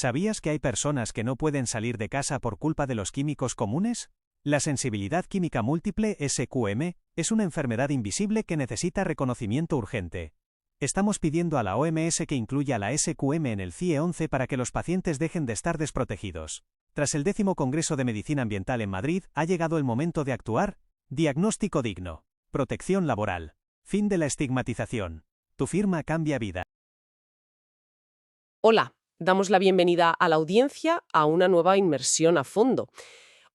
¿Sabías que hay personas que no pueden salir de casa por culpa de los químicos comunes? La sensibilidad química múltiple (SQM) es una enfermedad invisible que necesita reconocimiento urgente. Estamos pidiendo a la OMS que incluya la SQM en el CIE 11 para que los pacientes dejen de estar desprotegidos. Tras el 10º Congreso de Medicina Ambiental en Madrid, ha llegado el momento de actuar. Diagnóstico digno. Protección laboral. Fin de la estigmatización. Tu firma cambia vida. Hola, damos la bienvenida a la audiencia a una nueva inmersión a fondo.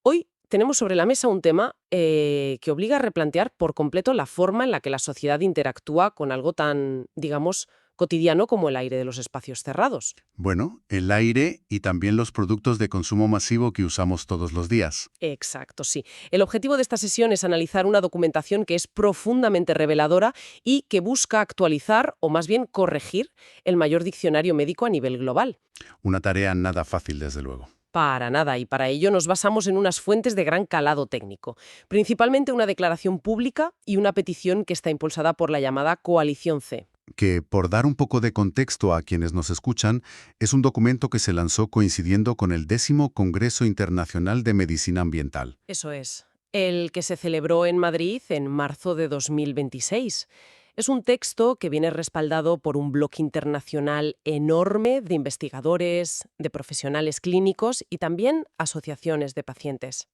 Hoy tenemos sobre la mesa un tema que obliga a replantear por completo la forma en la que la sociedad interactúa con algo tan, digamos, cotidiano como el aire de los espacios cerrados. Bueno, el aire y también los productos de consumo masivo que usamos todos los días. Exacto, sí. El objetivo de esta sesión es analizar una documentación que es profundamente reveladora y que busca actualizar, o más bien corregir, el mayor diccionario médico a nivel global. Una tarea nada fácil, desde luego. Para nada, y para ello nos basamos en unas fuentes de gran calado técnico, principalmente una declaración pública y una petición que está impulsada por la llamada Coalición C. Que, por dar un poco de contexto a quienes nos escuchan, es un documento que se lanzó coincidiendo con el 10º Congreso Internacional de Medicina Ambiental. Eso es, el que se celebró en Madrid en marzo de 2026. Es un texto que viene respaldado por un bloque internacional enorme de investigadores, de profesionales clínicos y también asociaciones de pacientes.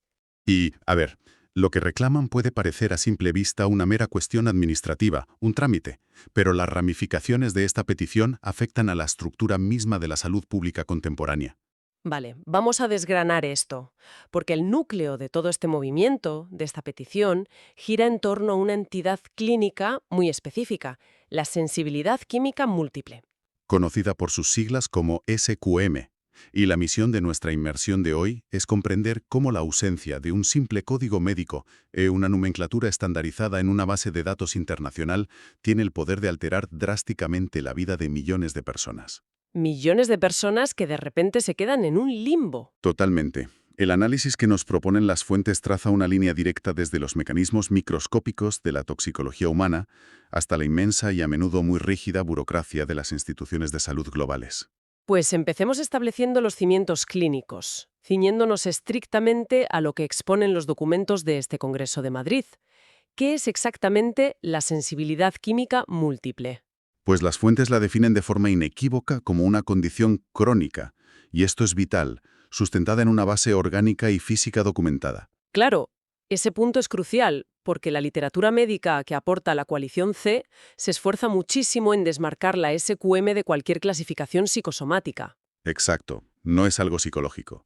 Y, a ver, lo que reclaman puede parecer a simple vista una mera cuestión administrativa, un trámite, pero las ramificaciones de esta petición afectan a la estructura misma de la salud pública contemporánea. Vale, vamos a desgranar esto, porque el núcleo de todo este movimiento, de esta petición, gira en torno a una entidad clínica muy específica, la sensibilidad química múltiple. Conocida por sus siglas como SQM, y la misión de nuestra inmersión de hoy es comprender cómo la ausencia de un simple código médico una nomenclatura estandarizada en una base de datos internacional tiene el poder de alterar drásticamente la vida de millones de personas. Millones de personas que de repente se quedan en un limbo. Totalmente. El análisis que nos proponen las fuentes traza una línea directa desde los mecanismos microscópicos de la toxicología humana hasta la inmensa y a menudo muy rígida burocracia de las instituciones de salud globales. Pues empecemos estableciendo los cimientos clínicos, ciñéndonos estrictamente a lo que exponen los documentos de este Congreso de Madrid. ¿Qué es exactamente la sensibilidad química múltiple? Pues las fuentes la definen de forma inequívoca como una condición crónica, y esto es vital, sustentada en una base orgánica y física documentada. Claro, ese punto es crucial, porque la literatura médica que aporta la Coalición C se esfuerza muchísimo en desmarcar la SQM de cualquier clasificación psicosomática. Exacto, no es algo psicológico.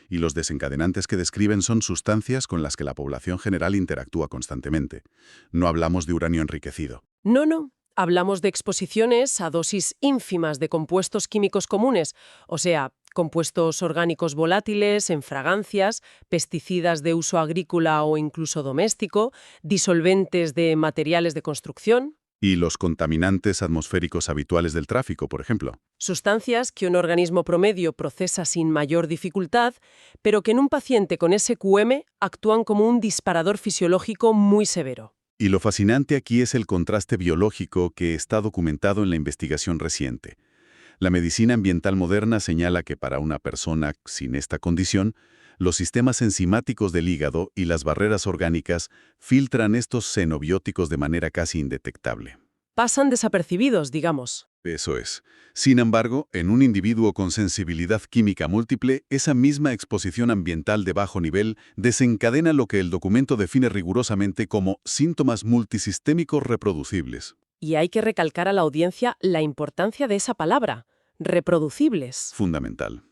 Y los desencadenantes que describen son sustancias con las que la población general interactúa constantemente. No hablamos de uranio enriquecido. No. Hablamos de exposiciones a dosis ínfimas de compuestos químicos comunes, o sea, compuestos orgánicos volátiles en fragancias, pesticidas de uso agrícola o incluso doméstico, disolventes de materiales de construcción. Y los contaminantes atmosféricos habituales del tráfico, por ejemplo. Sustancias que un organismo promedio procesa sin mayor dificultad, pero que en un paciente con SQM actúan como un disparador fisiológico muy severo. Y lo fascinante aquí es el contraste biológico que está documentado en la investigación reciente. La medicina ambiental moderna señala que para una persona sin esta condición, los sistemas enzimáticos del hígado y las barreras orgánicas filtran estos xenobióticos de manera casi indetectable. Pasan desapercibidos, digamos. Eso es. Sin embargo, en un individuo con sensibilidad química múltiple, esa misma exposición ambiental de bajo nivel desencadena lo que el documento define rigurosamente como síntomas multisistémicos reproducibles. Y hay que recalcar a la audiencia la importancia de esa palabra, reproducibles. Fundamental.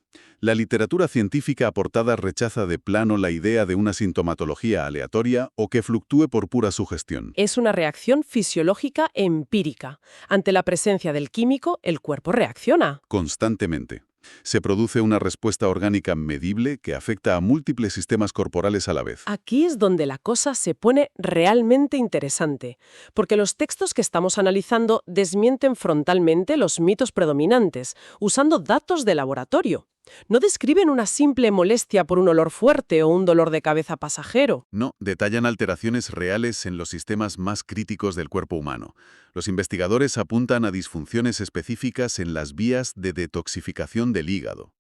La literatura científica aportada rechaza de plano la idea de una sintomatología aleatoria o que fluctúe por pura sugestión. Es una reacción fisiológica empírica. Ante la presencia del químico, el cuerpo reacciona. Constantemente. Se produce una respuesta orgánica medible que afecta a múltiples sistemas corporales a la vez. Aquí es donde la cosa se pone realmente interesante, porque los textos que estamos analizando desmienten frontalmente los mitos predominantes, usando datos de laboratorio. No describen una simple molestia por un olor fuerte o un dolor de cabeza pasajero. No, detallan alteraciones reales en los sistemas más críticos del cuerpo humano. Los investigadores apuntan a disfunciones específicas en las vías de detoxificación del hígado.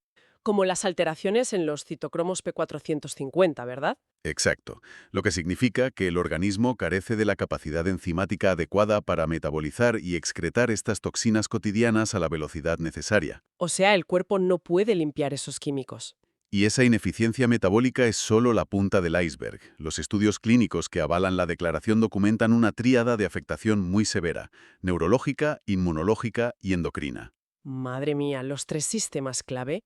Como las alteraciones en los citocromos P450, ¿verdad? Exacto, lo que significa que el organismo carece de la capacidad enzimática adecuada para metabolizar y excretar estas toxinas cotidianas a la velocidad necesaria. O sea, el cuerpo no puede limpiar esos químicos. Y esa ineficiencia metabólica es solo la punta del iceberg. Los estudios clínicos que avalan la declaración documentan una tríada de afectación muy severa: neurológica, inmunológica y endocrina. Madre mía, los 3 sistemas clave.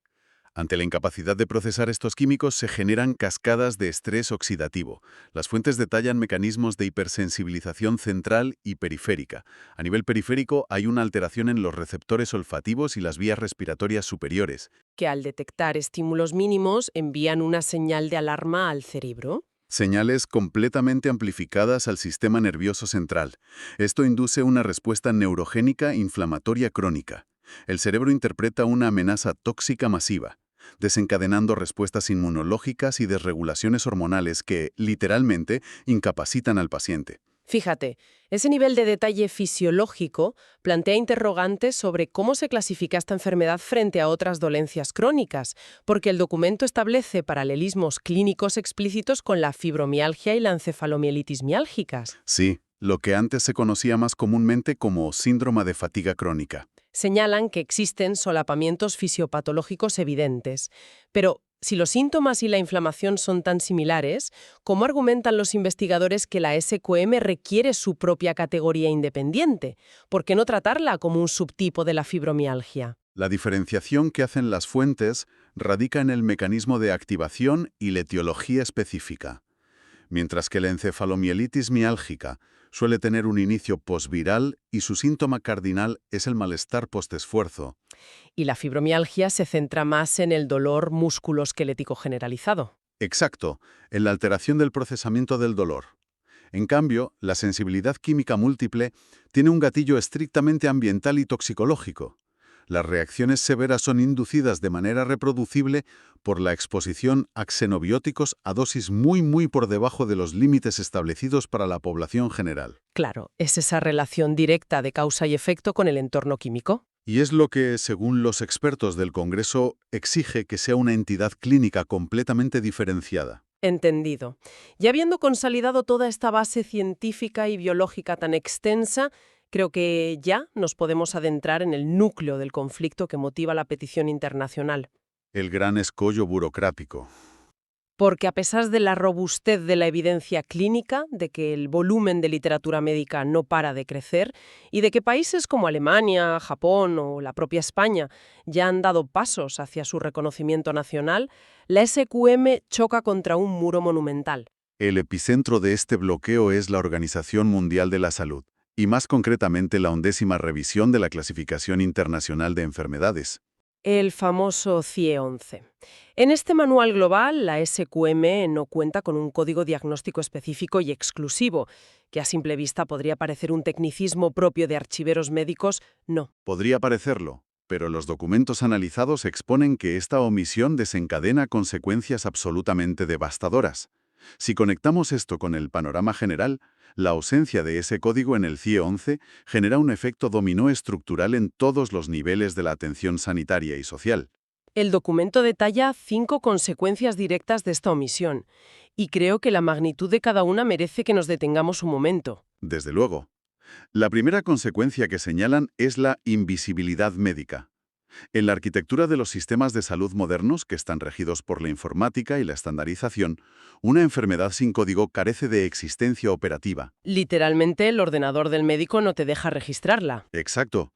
Ante la incapacidad de procesar estos químicos se generan cascadas de estrés oxidativo. Las fuentes detallan mecanismos de hipersensibilización central y periférica. A nivel periférico hay una alteración en los receptores olfativos y las vías respiratorias superiores. Que al detectar estímulos mínimos envían una señal de alarma al cerebro. Señales completamente amplificadas al sistema nervioso central. Esto induce una respuesta neurogénica inflamatoria crónica. El cerebro interpreta una amenaza tóxica masiva, desencadenando respuestas inmunológicas y desregulaciones hormonales que, literalmente, incapacitan al paciente. Fíjate, ese nivel de detalle fisiológico plantea interrogantes sobre cómo se clasifica esta enfermedad frente a otras dolencias crónicas, porque el documento establece paralelismos clínicos explícitos con la fibromialgia y la encefalomielitis miálgicas. Sí, lo que antes se conocía más comúnmente como síndrome de fatiga crónica. Señalan que existen solapamientos fisiopatológicos evidentes. Pero, si los síntomas y la inflamación son tan similares, ¿cómo argumentan los investigadores que la SQM requiere su propia categoría independiente? ¿Por qué no tratarla como un subtipo de la fibromialgia? La diferenciación que hacen las fuentes radica en el mecanismo de activación y la etiología específica. Mientras que la encefalomielitis miálgica suele tener un inicio posviral y su síntoma cardinal es el malestar postesfuerzo. Y la fibromialgia se centra más en el dolor musculoesquelético generalizado. Exacto, en la alteración del procesamiento del dolor. En cambio, la sensibilidad química múltiple tiene un gatillo estrictamente ambiental y toxicológico. Las reacciones severas son inducidas de manera reproducible por la exposición a xenobióticos a dosis muy por debajo de los límites establecidos para la población general. Claro, es esa relación directa de causa y efecto con el entorno químico. Y es lo que, según los expertos del Congreso, exige que sea una entidad clínica completamente diferenciada. Entendido. Y habiendo consolidado toda esta base científica y biológica tan extensa, creo que ya nos podemos adentrar en el núcleo del conflicto que motiva la petición internacional. El gran escollo burocrático. Porque a pesar de la robustez de la evidencia clínica, de que el volumen de literatura médica no para de crecer y de que países como Alemania, Japón o la propia España ya han dado pasos hacia su reconocimiento nacional, la SQM choca contra un muro monumental. El epicentro de este bloqueo es la Organización Mundial de la Salud, y más concretamente la 11ª revisión de la Clasificación Internacional de Enfermedades. El famoso CIE-11. En este manual global, la SQM no cuenta con un código diagnóstico específico y exclusivo, que a simple vista podría parecer un tecnicismo propio de archiveros médicos. No. Podría parecerlo, pero los documentos analizados exponen que esta omisión desencadena consecuencias absolutamente devastadoras. Si conectamos esto con el panorama general, la ausencia de ese código en el CIE-11 genera un efecto dominó estructural en todos los niveles de la atención sanitaria y social. El documento detalla 5 consecuencias directas de esta omisión, y creo que la magnitud de cada una merece que nos detengamos un momento. Desde luego. La primera consecuencia que señalan es la invisibilidad médica. En la arquitectura de los sistemas de salud modernos, que están regidos por la informática y la estandarización, una enfermedad sin código carece de existencia operativa. Literalmente, el ordenador del médico no te deja registrarla. Exacto.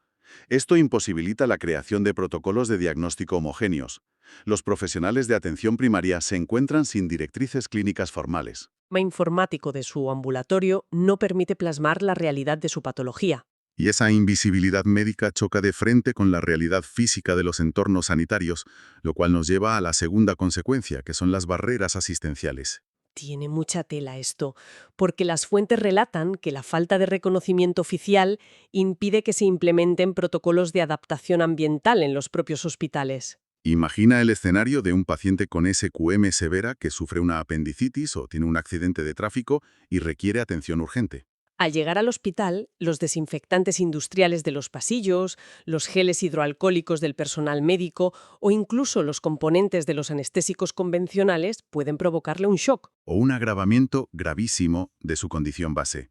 Esto imposibilita la creación de protocolos de diagnóstico homogéneos. Los profesionales de atención primaria se encuentran sin directrices clínicas formales. El sistema informático de su ambulatorio no permite plasmar la realidad de su patología. Y esa invisibilidad médica choca de frente con la realidad física de los entornos sanitarios, lo cual nos lleva a la segunda consecuencia, que son las barreras asistenciales. Tiene mucha tela esto, porque las fuentes relatan que la falta de reconocimiento oficial impide que se implementen protocolos de adaptación ambiental en los propios hospitales. Imagina el escenario de un paciente con SQM severa que sufre una apendicitis o tiene un accidente de tráfico y requiere atención urgente. Al llegar al hospital, los desinfectantes industriales de los pasillos, los geles hidroalcohólicos del personal médico o incluso los componentes de los anestésicos convencionales pueden provocarle un shock. O un agravamiento gravísimo de su condición base.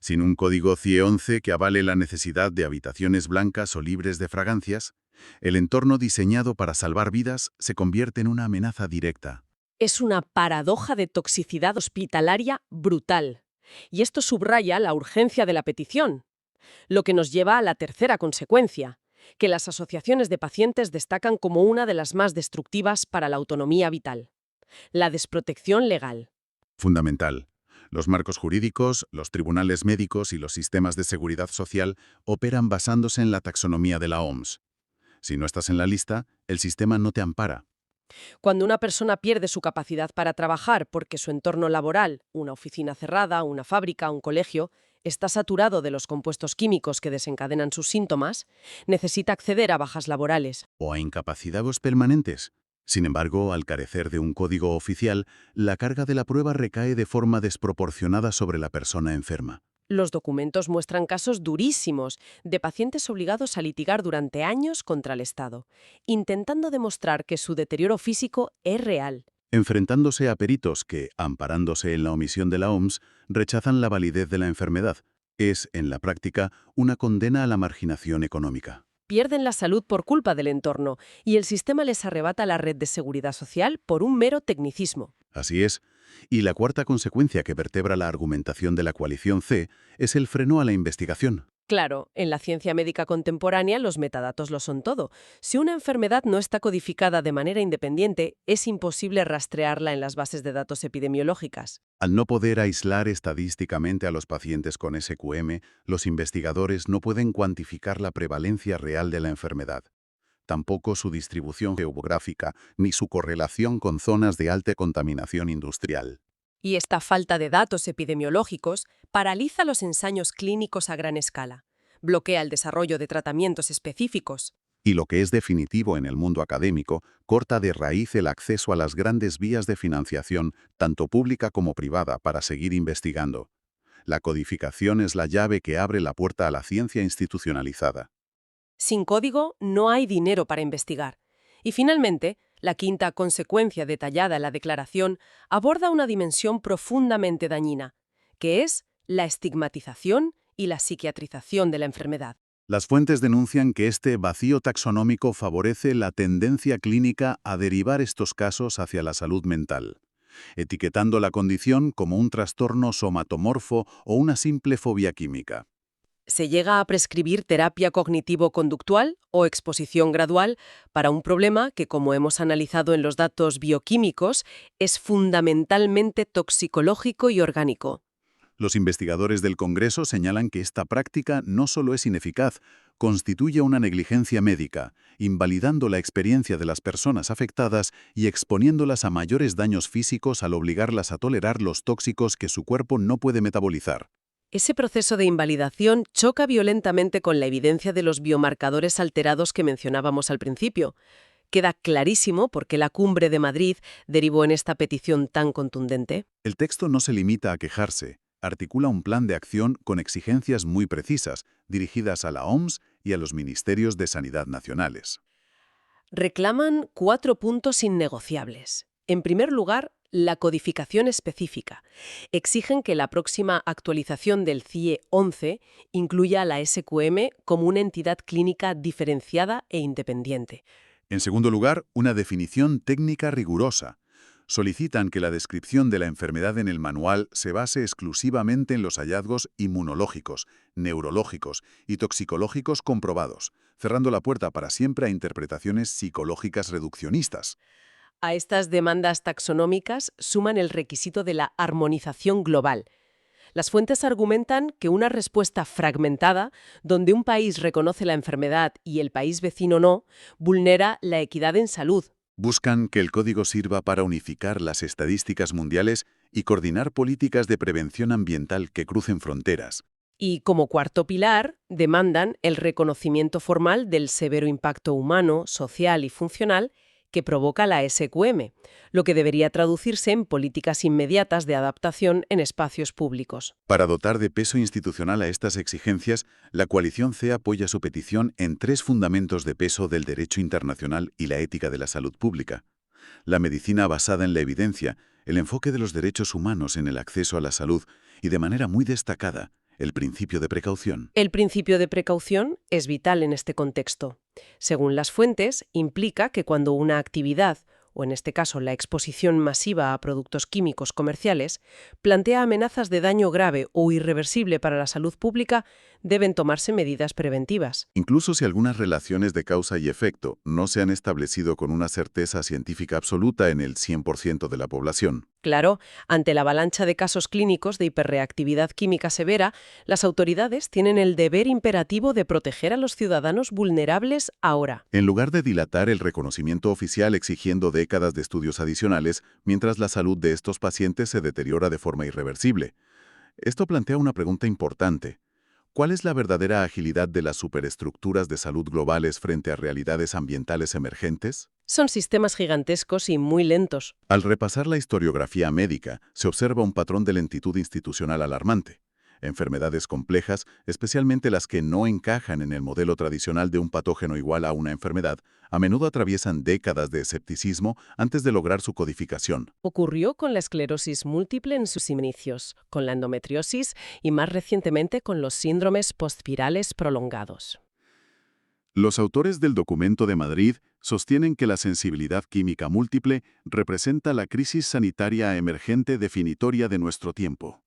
Sin un código CIE 11 que avale la necesidad de habitaciones blancas o libres de fragancias, el entorno diseñado para salvar vidas se convierte en una amenaza directa. Es una paradoja de toxicidad hospitalaria brutal. Y esto subraya la urgencia de la petición, lo que nos lleva a la tercera consecuencia, que las asociaciones de pacientes destacan como una de las más destructivas para la autonomía vital: la desprotección legal. Fundamental. Los marcos jurídicos, los tribunales médicos y los sistemas de seguridad social operan basándose en la taxonomía de la OMS. Si no estás en la lista, el sistema no te ampara. Cuando una persona pierde su capacidad para trabajar porque su entorno laboral, una oficina cerrada, una fábrica, un colegio, está saturado de los compuestos químicos que desencadenan sus síntomas, necesita acceder a bajas laborales. O a incapacidades permanentes. Sin embargo, al carecer de un código oficial, la carga de la prueba recae de forma desproporcionada sobre la persona enferma. Los documentos muestran casos durísimos de pacientes obligados a litigar durante años contra el Estado, intentando demostrar que su deterioro físico es real. Enfrentándose a peritos que, amparándose en la omisión de la OMS, rechazan la validez de la enfermedad. Es, en la práctica, una condena a la marginación económica. Pierden la salud por culpa del entorno y el sistema les arrebata la red de seguridad social por un mero tecnicismo. Así es. Y la cuarta consecuencia que vertebra la argumentación de la coalición C es el freno a la investigación. Claro, en la ciencia médica contemporánea los metadatos lo son todo. Si una enfermedad no está codificada de manera independiente, es imposible rastrearla en las bases de datos epidemiológicas. Al no poder aislar estadísticamente a los pacientes con SQM, los investigadores no pueden cuantificar la prevalencia real de la enfermedad. Tampoco su distribución geográfica, ni su correlación con zonas de alta contaminación industrial. Y esta falta de datos epidemiológicos paraliza los ensayos clínicos a gran escala, bloquea el desarrollo de tratamientos específicos. Y lo que es definitivo en el mundo académico, corta de raíz el acceso a las grandes vías de financiación, tanto pública como privada, para seguir investigando. La codificación es la llave que abre la puerta a la ciencia institucionalizada. Sin código no hay dinero para investigar. Y finalmente, la quinta consecuencia detallada en la declaración aborda una dimensión profundamente dañina, que es la estigmatización y la psiquiatrización de la enfermedad. Las fuentes denuncian que este vacío taxonómico favorece la tendencia clínica a derivar estos casos hacia la salud mental, etiquetando la condición como un trastorno somatomorfo o una simple fobia química. Se llega a prescribir terapia cognitivo-conductual o exposición gradual para un problema que, como hemos analizado en los datos bioquímicos, es fundamentalmente toxicológico y orgánico. Los investigadores del Congreso señalan que esta práctica no solo es ineficaz, constituye una negligencia médica, invalidando la experiencia de las personas afectadas y exponiéndolas a mayores daños físicos al obligarlas a tolerar los tóxicos que su cuerpo no puede metabolizar. Ese proceso de invalidación choca violentamente con la evidencia de los biomarcadores alterados que mencionábamos al principio. Queda clarísimo por qué la Cumbre de Madrid derivó en esta petición tan contundente. El texto no se limita a quejarse, articula un plan de acción con exigencias muy precisas, dirigidas a la OMS y a los ministerios de Sanidad nacionales. Reclaman 4 puntos innegociables. En primer lugar, la codificación específica. Exigen que la próxima actualización del CIE 11 incluya a la SQM como una entidad clínica diferenciada e independiente. En segundo lugar, una definición técnica rigurosa. Solicitan que la descripción de la enfermedad en el manual se base exclusivamente en los hallazgos inmunológicos, neurológicos y toxicológicos comprobados, cerrando la puerta para siempre a interpretaciones psicológicas reduccionistas. A estas demandas taxonómicas suman el requisito de la armonización global. Las fuentes argumentan que una respuesta fragmentada, donde un país reconoce la enfermedad y el país vecino no, vulnera la equidad en salud. Buscan que el código sirva para unificar las estadísticas mundiales y coordinar políticas de prevención ambiental que crucen fronteras. Y como cuarto pilar, demandan el reconocimiento formal del severo impacto humano, social y funcional que provoca la SQM, lo que debería traducirse en políticas inmediatas de adaptación en espacios públicos. Para dotar de peso institucional a estas exigencias, la coalición C apoya su petición en 3 fundamentos de peso del derecho internacional y la ética de la salud pública: la medicina basada en la evidencia, el enfoque de los derechos humanos en el acceso a la salud y, de manera muy destacada, el principio de precaución. El principio de precaución es vital en este contexto. Según las fuentes, implica que cuando una actividad, o en este caso la exposición masiva a productos químicos comerciales, plantea amenazas de daño grave o irreversible para la salud pública, deben tomarse medidas preventivas. Incluso si algunas relaciones de causa y efecto no se han establecido con una certeza científica absoluta en el 100% de la población. Claro, ante la avalancha de casos clínicos de hiperreactividad química severa, las autoridades tienen el deber imperativo de proteger a los ciudadanos vulnerables ahora. En lugar de dilatar el reconocimiento oficial exigiendo décadas de estudios adicionales, mientras la salud de estos pacientes se deteriora de forma irreversible. Esto plantea una pregunta importante. ¿Cuál es la verdadera agilidad de las superestructuras de salud globales frente a realidades ambientales emergentes? Son sistemas gigantescos y muy lentos. Al repasar la historiografía médica, se observa un patrón de lentitud institucional alarmante. Enfermedades complejas, especialmente las que no encajan en el modelo tradicional de un patógeno igual a una enfermedad, a menudo atraviesan décadas de escepticismo antes de lograr su codificación. Ocurrió con la esclerosis múltiple en sus inicios, con la endometriosis y más recientemente con los síndromes postvirales prolongados. Los autores del documento de Madrid sostienen que la sensibilidad química múltiple representa la crisis sanitaria emergente definitoria de nuestro tiempo.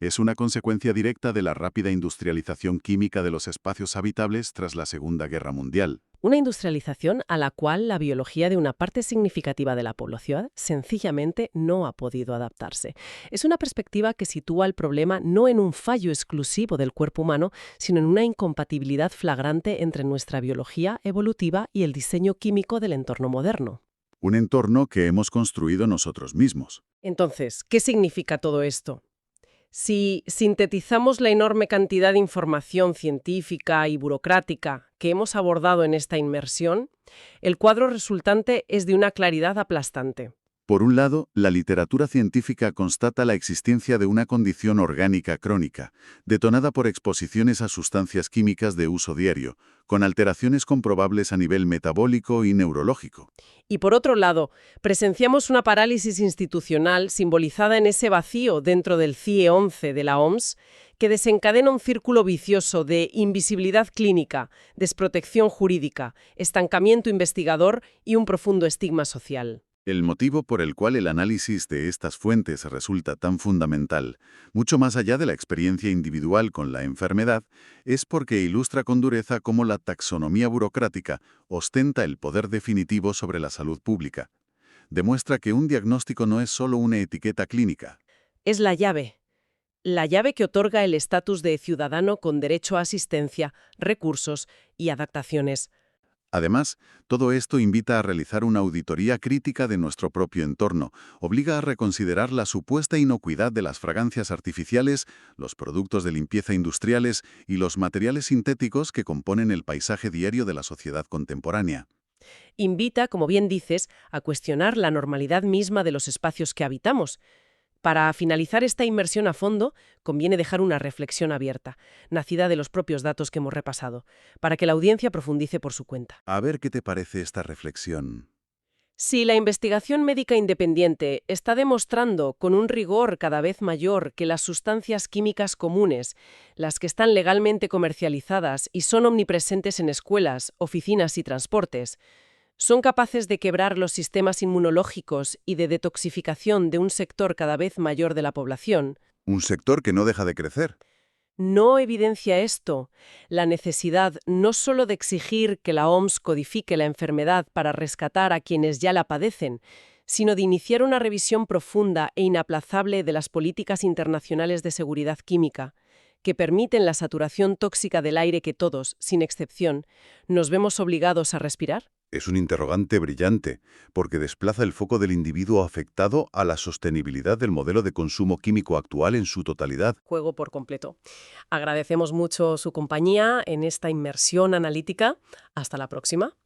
Es una consecuencia directa de la rápida industrialización química de los espacios habitables tras la Segunda Guerra Mundial. Una industrialización a la cual la biología de una parte significativa de la población sencillamente no ha podido adaptarse. Es una perspectiva que sitúa el problema no en un fallo exclusivo del cuerpo humano, sino en una incompatibilidad flagrante entre nuestra biología evolutiva y el diseño químico del entorno moderno. Un entorno que hemos construido nosotros mismos. Entonces, ¿qué significa todo esto? Si sintetizamos la enorme cantidad de información científica y burocrática que hemos abordado en esta inmersión, el cuadro resultante es de una claridad aplastante. Por un lado, la literatura científica constata la existencia de una condición orgánica crónica, detonada por exposiciones a sustancias químicas de uso diario, con alteraciones comprobables a nivel metabólico y neurológico. Y por otro lado, presenciamos una parálisis institucional simbolizada en ese vacío dentro del CIE 11 de la OMS, que desencadena un círculo vicioso de invisibilidad clínica, desprotección jurídica, estancamiento investigador y un profundo estigma social. El motivo por el cual el análisis de estas fuentes resulta tan fundamental, mucho más allá de la experiencia individual con la enfermedad, es porque ilustra con dureza cómo la taxonomía burocrática ostenta el poder definitivo sobre la salud pública. Demuestra que un diagnóstico no es solo una etiqueta clínica. Es la llave que otorga el estatus de ciudadano con derecho a asistencia, recursos y adaptaciones. Además, todo esto invita a realizar una auditoría crítica de nuestro propio entorno, obliga a reconsiderar la supuesta inocuidad de las fragancias artificiales, los productos de limpieza industriales y los materiales sintéticos que componen el paisaje diario de la sociedad contemporánea. Invita, como bien dices, a cuestionar la normalidad misma de los espacios que habitamos. Para finalizar esta inmersión a fondo, conviene dejar una reflexión abierta, nacida de los propios datos que hemos repasado, para que la audiencia profundice por su cuenta. A ver qué te parece esta reflexión. Si la investigación médica independiente está demostrando con un rigor cada vez mayor que las sustancias químicas comunes, las que están legalmente comercializadas y son omnipresentes en escuelas, oficinas y transportes, son capaces de quebrar los sistemas inmunológicos y de detoxificación de un sector cada vez mayor de la población, Un sector que no deja de crecer. ¿no evidencia esto la necesidad no solo de exigir que la OMS codifique la enfermedad para rescatar a quienes ya la padecen, sino de iniciar una revisión profunda e inaplazable de las políticas internacionales de seguridad química, que permiten la saturación tóxica del aire que todos, sin excepción, nos vemos obligados a respirar? Es un interrogante brillante, porque desplaza el foco del individuo afectado a la sostenibilidad del modelo de consumo químico actual en su totalidad. Juego por completo. Agradecemos mucho su compañía en esta inmersión analítica. Hasta la próxima.